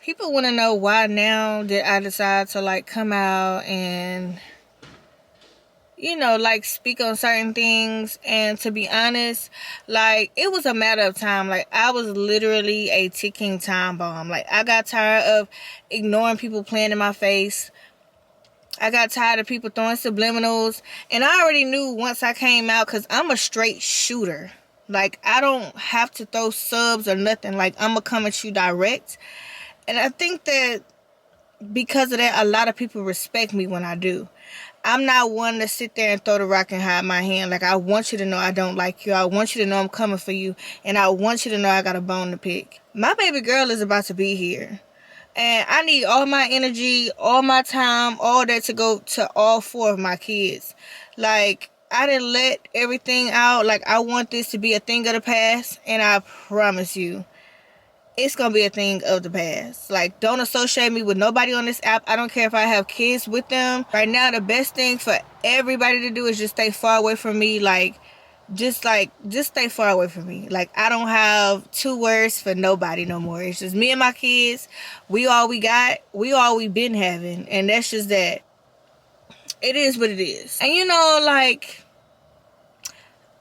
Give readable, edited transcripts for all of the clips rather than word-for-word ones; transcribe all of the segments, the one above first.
People want to know why now did I decide to like come out and like speak on certain things. And to be honest, like it was a matter of time. Like I was literally a ticking time bomb. Like I got tired of ignoring people playing in my face. I got tired of people throwing subliminals. And I already knew once I came out, because I'm a straight shooter. Like I don't have to throw subs or nothing. Like I'm gonna come at you direct. And I think that because of that, a lot of people respect me when I do. I'm not one to sit there and throw the rock and hide my hand. Like, I want you to know I don't like you. I want you to know I'm coming for you. And I want you to know I got a bone to pick. My baby girl is about to be here. And I need all my energy, all my time, all that to go to all 4 of my kids. Like, I didn't let everything out. Like, I want this to be a thing of the past. And I promise you, it's going to be a thing of the past. Like, don't associate me with nobody on this app. I don't care if I have kids with them. Right now, the best thing for everybody to do is just stay far away from me. Just stay far away from me. Like, I don't have 2 words for nobody no more. It's just me and my kids. We all we got. We all we been having. And that's just that. It is what it is. And like,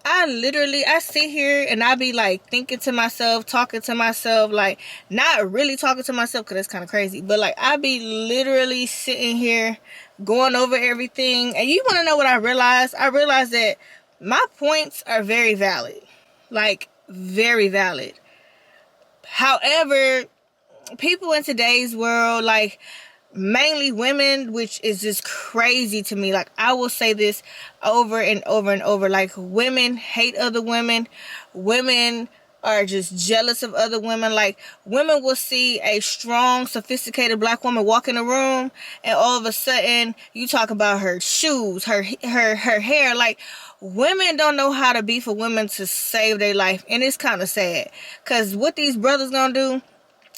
I sit here and I be like thinking to myself, talking to myself, like not really talking to myself because that's kind of crazy, but like I be literally sitting here going over everything. And you want to know what I realized? I realized that my points are very valid, like very valid. However, people in today's world, like mainly women, which is just crazy to me. Like, I will say this over and over and over. Like, women hate other women. Women are just jealous of other women. Like, women will see a strong, sophisticated black woman walk in a room, and all of a sudden, you talk about her shoes, her hair. Like, women don't know how to be for women to save their life. And it's kind of sad. Because what these brothers gonna do,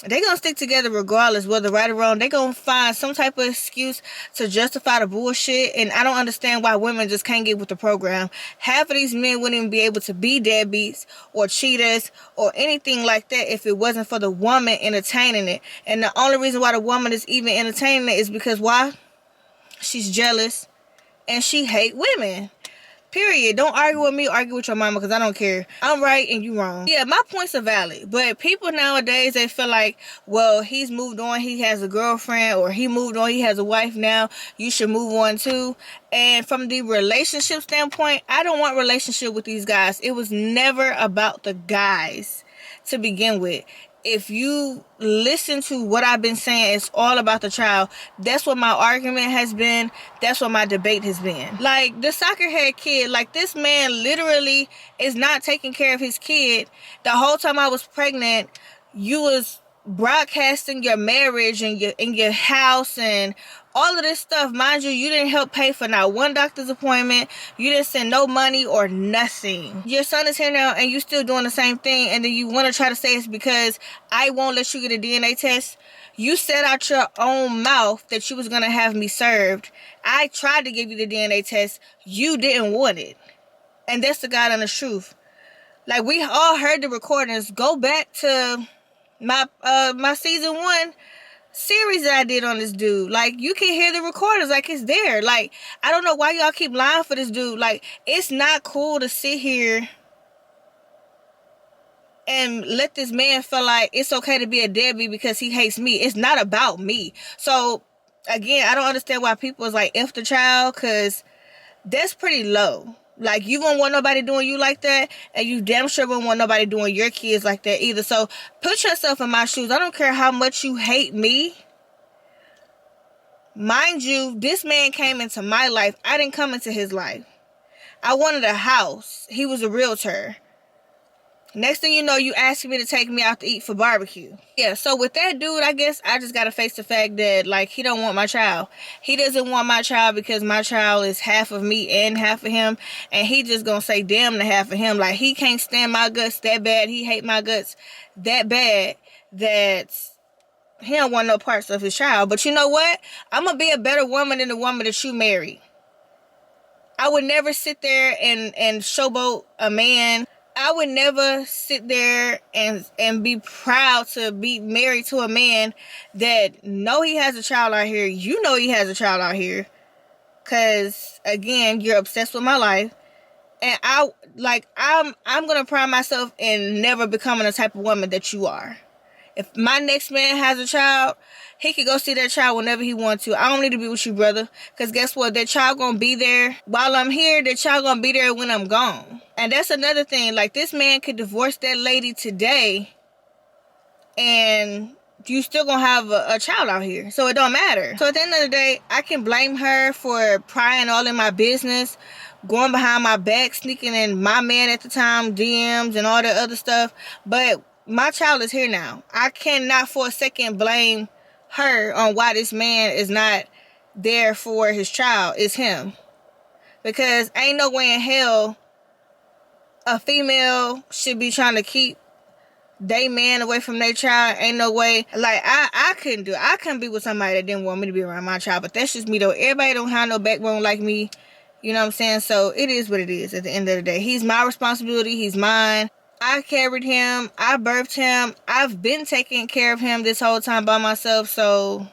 they gonna stick together regardless, whether right or wrong. They gonna find some type of excuse to justify the bullshit. And I don't understand why women just can't get with the program. Half of these men wouldn't even be able to be deadbeats or cheaters or anything like that if it wasn't for the woman entertaining it. And the only reason why the woman is even entertaining it is because why? She's jealous and she hate women. Period. Don't argue with me, argue with your mama, because I don't care. I'm right and you wrong. Yeah, my points are valid. But people nowadays, they feel like, well, he's moved on, he has a girlfriend, or he moved on, he has a wife now, you should move on too. And from the relationship standpoint, I don't want relationship with these guys. It was never about the guys to begin with. If you listen to what I've been saying, it's all about the child. That's what my argument has been. That's what my debate has been. Like, the soccer head kid, like, this man literally is not taking care of his kid. The whole time I was pregnant, you was broadcasting your marriage and your house and all of this stuff. Mind you, you didn't help pay for not one doctor's appointment. You didn't send no money or nothing. Your son is here now and you still doing the same thing, and then you want to try to say it's because I won't let you get a DNA test. You said out your own mouth that you was going to have me served. I tried to give you the DNA test. You didn't want it. And that's the God honest truth. Like, we all heard the recordings. Go back to my season 1 series that I did on this dude. Like, you can hear the recordings, like it's there. Like, I don't know why y'all keep lying for this dude. Like, it's not cool to sit here and let this man feel like it's okay to be a deadbeat because he hates me. It's not about me. So again, I don't understand why people is like F the child, because that's pretty low. Like, you won't want nobody doing you like that, and you damn sure won't want nobody doing your kids like that either. So put yourself in my shoes. I don't care how much you hate me. Mind you, this man came into my life. I didn't come into his life. I wanted a house. He was a realtor. Next thing you know, you asking me to take me out to eat for barbecue. Yeah, so with that dude, I guess I just gotta face the fact that, like, he don't want my child. He doesn't want my child because my child is half of me and half of him. And he just gonna say damn to half of him. Like, he can't stand my guts that bad. He hate my guts that bad that he don't want no parts of his child. But you know what? I'm gonna be a better woman than the woman that you married. I would never sit there and showboat a man. I would never sit there and be proud to be married to a man that know he has a child out here. You know he has a child out here. Cause again, you're obsessed with my life. And I'm gonna pride myself in never becoming the type of woman that you are. If my next man has a child, he can go see that child whenever he wants to. I don't need to be with you, brother. Because guess what? That child gonna be there while I'm here. That child gonna be there when I'm gone. And that's another thing. Like, this man could divorce that lady today, and you still gonna have a child out here. So it don't matter. So at the end of the day, I can blame her for prying all in my business, going behind my back, sneaking in my man at the time, DMs and all that other stuff. But my child is here now. I cannot for a second blame her on why this man is not there for his child. It's him. Because ain't no way in hell a female should be trying to keep they man away from their child. Ain't no way. Like, I couldn't do it. I couldn't be with somebody that didn't want me to be around my child. But that's just me, though. Everybody don't have no backbone like me. You know what I'm saying? So it is what it is at the end of the day. He's my responsibility. He's mine. I carried him. I birthed him. I've been taking care of him this whole time by myself. So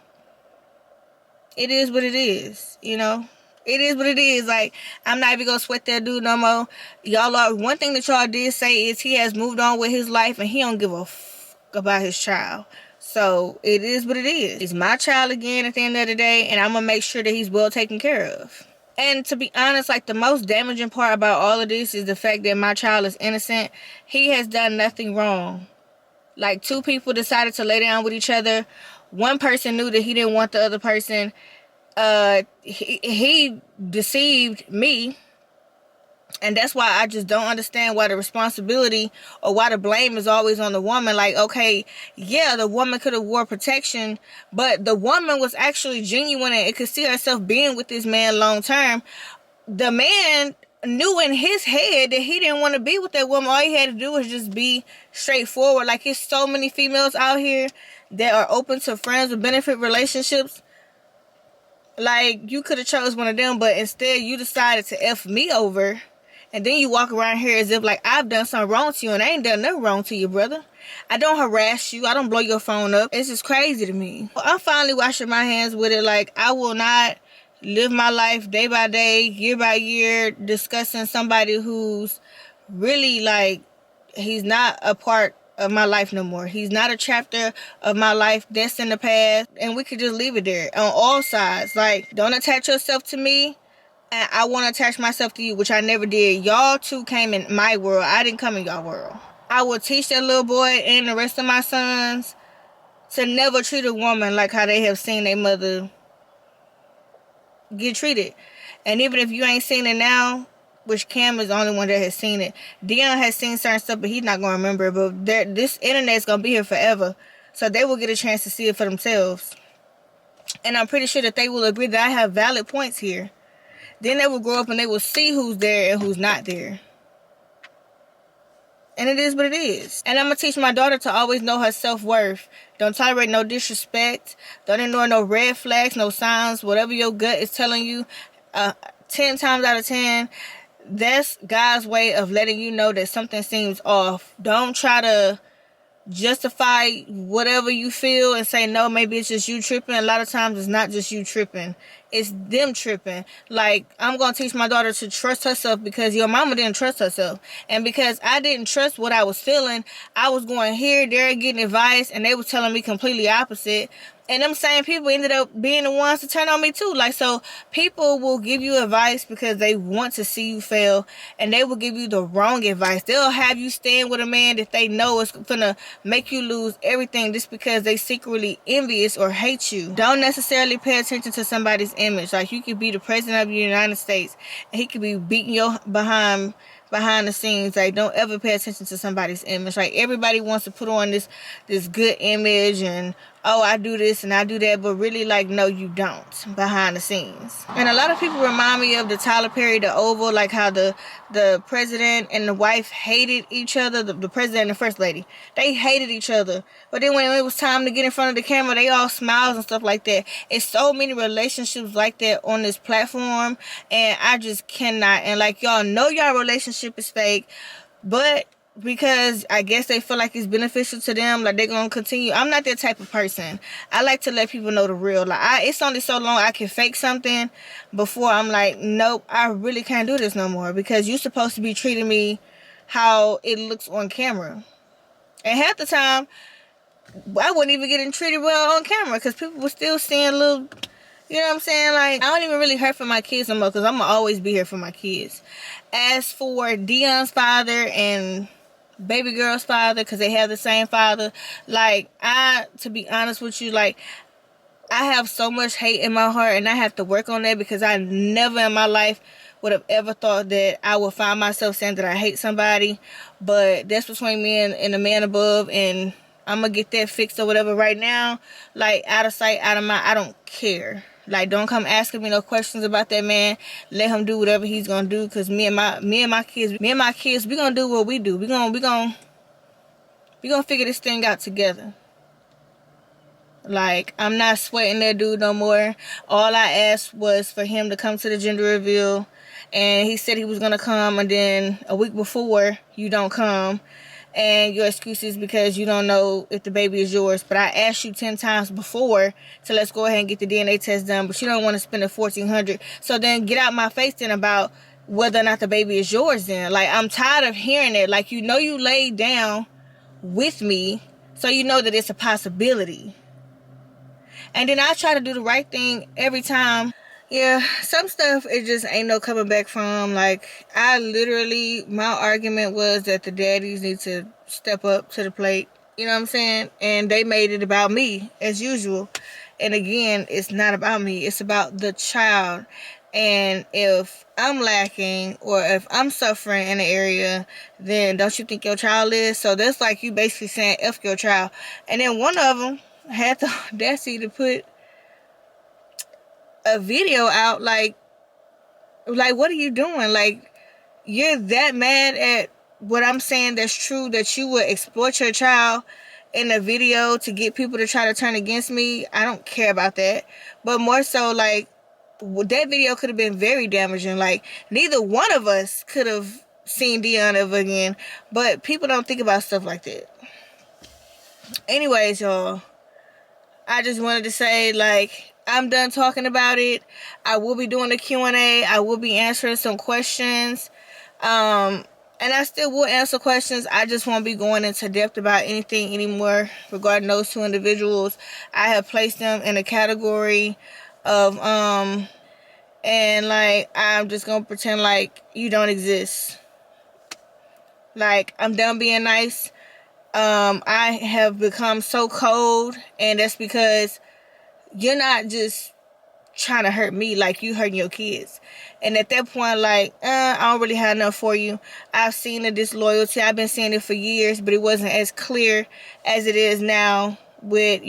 it is what it is, you know? It is what it is. Like, I'm not even gonna sweat that dude no more. One thing that y'all did say is he has moved on with his life and he don't give a fuck about his child. So it is what it is. He's my child again at the end of the day, and I'm gonna make sure that he's well taken care of. And to be honest, like, the most damaging part about all of this is the fact that my child is innocent. He has done nothing wrong. Like, two people decided to lay down with each other. One person knew that he didn't want the other person. He deceived me. And that's why I just don't understand why the responsibility or why the blame is always on the woman. Like, okay, yeah, the woman could have wore protection, but the woman was actually genuine and it could see herself being with this man long term. The man knew in his head that he didn't want to be with that woman. All he had to do was just be straightforward. Like, there's so many females out here that are open to friends with benefit relationships. Like, you could have chose one of them, but instead you decided to F me over. And then you walk around here as if, like, I've done something wrong to you, and I ain't done nothing wrong to you, brother. I don't harass you. I don't blow your phone up. It's just crazy to me. I'm finally washing my hands with it. Like, I will not live my life day by day, year by year, discussing somebody who's really, like, he's not a part of my life no more. He's not a chapter of my life. That's in the past. And we could just leave it there on all sides. Like, don't attach yourself to me. And I want to attach myself to you, which I never did. Y'all two came in my world. I didn't come in y'all world. I will teach that little boy and the rest of my sons to never treat a woman like how they have seen their mother get treated. And even if you ain't seen it now, which Cam is the only one that has seen it, Dion has seen certain stuff, but he's not going to remember it. But this internet's going to be here forever. So they will get a chance to see it for themselves. And I'm pretty sure that they will agree that I have valid points here. Then they will grow up and they will see who's there and who's not there. And it is what it is. And I'm going to teach my daughter to always know her self-worth. Don't tolerate no disrespect. Don't ignore no red flags, no signs. Whatever your gut is telling you, 10 times out of 10, that's God's way of letting you know that something seems off. Don't try to justify whatever you feel and say, no, maybe it's just you tripping. A lot of times it's not just you tripping. It's them tripping. Like, I'm going to teach my daughter to trust herself because your mama didn't trust herself. And because I didn't trust what I was feeling, I was going here, there, getting advice, and they were telling me completely opposite. And them same people ended up being the ones to turn on me too. Like, so people will give you advice because they want to see you fail, and they will give you the wrong advice. They'll have you stand with a man that they know is gonna make you lose everything just because they secretly envious or hate you. Don't necessarily pay attention to somebody's image. Like, you could be the president of the United States and he could be beating your behind the scenes. Like, don't ever pay attention to somebody's image. Like, everybody wants to put on this good image and, oh, I do this and I do that, but really, like, no, you don't behind the scenes. And a lot of people remind me of the Tyler Perry, The Oval, like how the president and the wife hated each other. The president and the first lady, they hated each other. But then when it was time to get in front of the camera, they all smiles and stuff like that. It's so many relationships like that on this platform, and I just cannot. And like, y'all know y'all relationship is fake, but because I guess they feel like it's beneficial to them, like they're gonna continue. I'm not that type of person. I like to let people know the real. Like it's only so long I can fake something before I'm like, nope, I really can't do this no more, because you're supposed to be treating me how it looks on camera. And half the time I wasn't even getting treated well on camera, because people were still seeing little, you know what I'm saying? Like, I don't even really hurt for my kids no more, because I'm going to always be here for my kids. As for Dion's father and baby girl's father, because they have the same father, like, to be honest with you, like, I have so much hate in my heart, and I have to work on that, because I never in my life would have ever thought that I would find myself saying that I hate somebody. But that's between me and the man above, and I'm gonna get that fixed or whatever. Right now, like, out of sight, out of mind, I don't care. Like, don't come asking me no questions about that man. Let him do whatever he's gonna do, because me and my kids, we gonna do what we do. We gonna figure this thing out together. Like, I'm not sweating that dude no more. All I asked was for him to come to the gender reveal, and he said he was gonna come, and then a week before, you don't come, and your excuse is because you don't know if the baby is yours. But I asked you 10 times before to let's go ahead and get the DNA test done, but you don't want to spend the $1,400. So then get out my face then about whether or not the baby is yours then. Like, I'm tired of hearing it. Like, you know you laid down with me, so you know that it's a possibility. And then I try to do the right thing every time. Yeah, some stuff it just ain't no coming back from. Like, my argument was that the daddies need to step up to the plate. You know what I'm saying? And they made it about me, as usual. And again, it's not about me. It's about the child. And if I'm lacking or if I'm suffering in an area, then don't you think your child is? So that's like you basically saying F your child. And then one of them had the audacity to put a video out like what are you doing? Like, you're that mad at what I'm saying that's true, that you would exploit your child in a video to get people to try to turn against me? I don't care about that. But more so, like, that video could have been very damaging. Like, neither one of us could have seen Dion ever again, but people don't think about stuff like that. Anyways, y'all, I just wanted to say, like, I'm done talking about it. I will be doing a Q&A. I will be answering some questions. And I still will answer questions. I just won't be going into depth about anything anymore regarding those two individuals. I have placed them in a category of, and, like, I'm just going to pretend like you don't exist. Like, I'm done being nice. I have become so cold, and that's because you're not just trying to hurt me, like you hurting your kids. And at that point, like, I don't really have enough for you. I've seen the disloyalty. I've been seeing it for years, but it wasn't as clear as it is now with,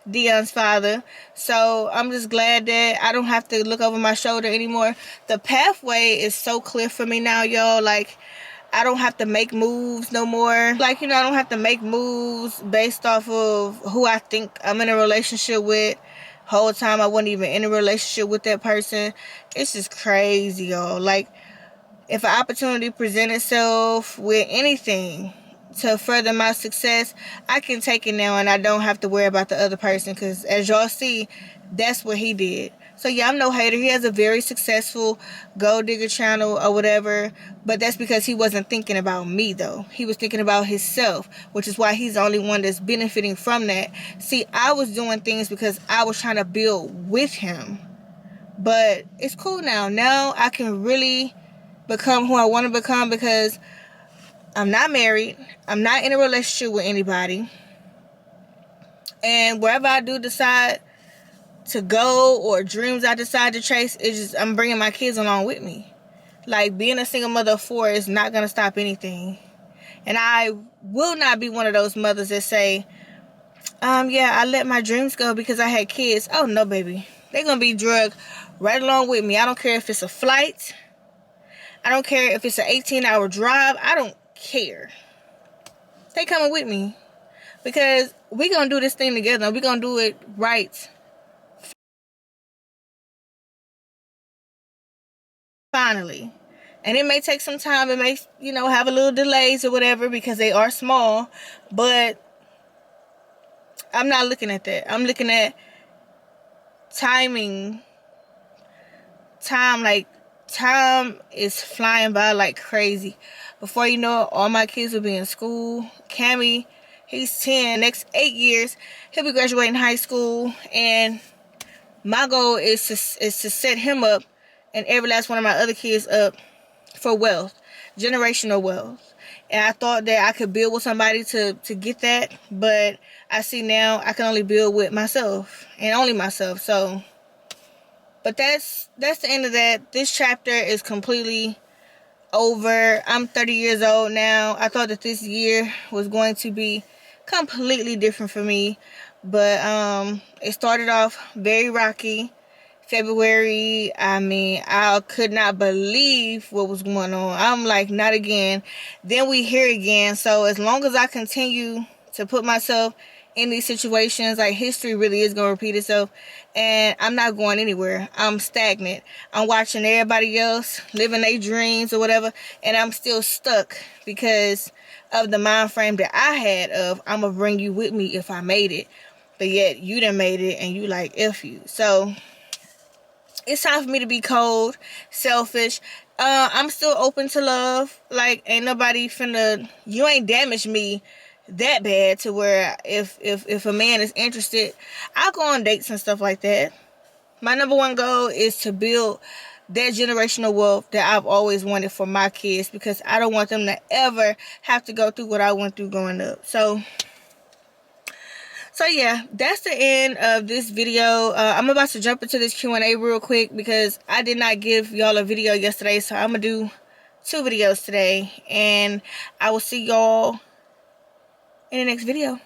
Dion's father. So I'm just glad that I don't have to look over my shoulder anymore. The pathway is so clear for me now, y'all. Like, I don't have to make moves no more. Like, I don't have to make moves based off of who I think I'm in a relationship with. Whole time I wasn't even in a relationship with that person. It's just crazy, y'all. Like, if an opportunity presents itself with anything to further my success, I can take it now, and I don't have to worry about the other person, because as y'all see, that's what he did. So yeah, I'm no hater. He has a very successful gold digger channel or whatever, but that's because he wasn't thinking about me, though. He was thinking about himself, which is why he's the only one that's benefiting from that. See, I was doing things because I was trying to build with him, but it's cool now. Now I can really become who I want to become, because I'm not married. I'm not in a relationship with anybody. And wherever I do decide to go, or dreams I decide to chase, it's just I'm bringing my kids along with me. Like, being a single mother of 4 is not going to stop anything. And I will not be one of those mothers that say, yeah, I let my dreams go because I had kids. Oh, no, baby. They're going to be drugged right along with me. I don't care if it's a flight. I don't care if it's an 18-hour drive. I don't care. They coming with me, because we gonna do this thing together. We gonna do it right. Finally. And it may take some time. It may, have a little delays or whatever because they are small. But I'm not looking at that. I'm looking at timing. Time is flying by like crazy. Before you know it, all my kids will be in school. Cammy, he's 10. Next 8 years, he'll be graduating high school. And my goal is to set him up and every last one of my other kids up for wealth, generational wealth. And I thought that I could build with somebody to get that, but I see now I can only build with myself and only myself. So, but that's the end of that. This chapter is completely over. I'm 30 years old now. I thought that this year was going to be completely different for me, but it started off very rocky. February, I could not believe what was going on. I'm like, not again. Then we here again. So as long as I continue to put myself in these situations, like, history really is going to repeat itself. And I'm not going anywhere. I'm stagnant. I'm watching everybody else living their dreams or whatever. And I'm still stuck because of the mind frame that I had of, I'm going to bring you with me if I made it. But yet you done made it and you like, F you. So it's time for me to be cold, selfish. I'm still open to love. Like, ain't nobody you ain't damaged me that bad to where if a man is interested, I'll go on dates and stuff like that. My number one goal is to build that generational wealth that I've always wanted for my kids, because I don't want them to ever have to go through what I went through growing up. So yeah, that's the end of this video. I'm about to jump into this Q&A real quick because I did not give y'all a video yesterday. So I'm going to do 2 videos today. And I will see y'all in the next video.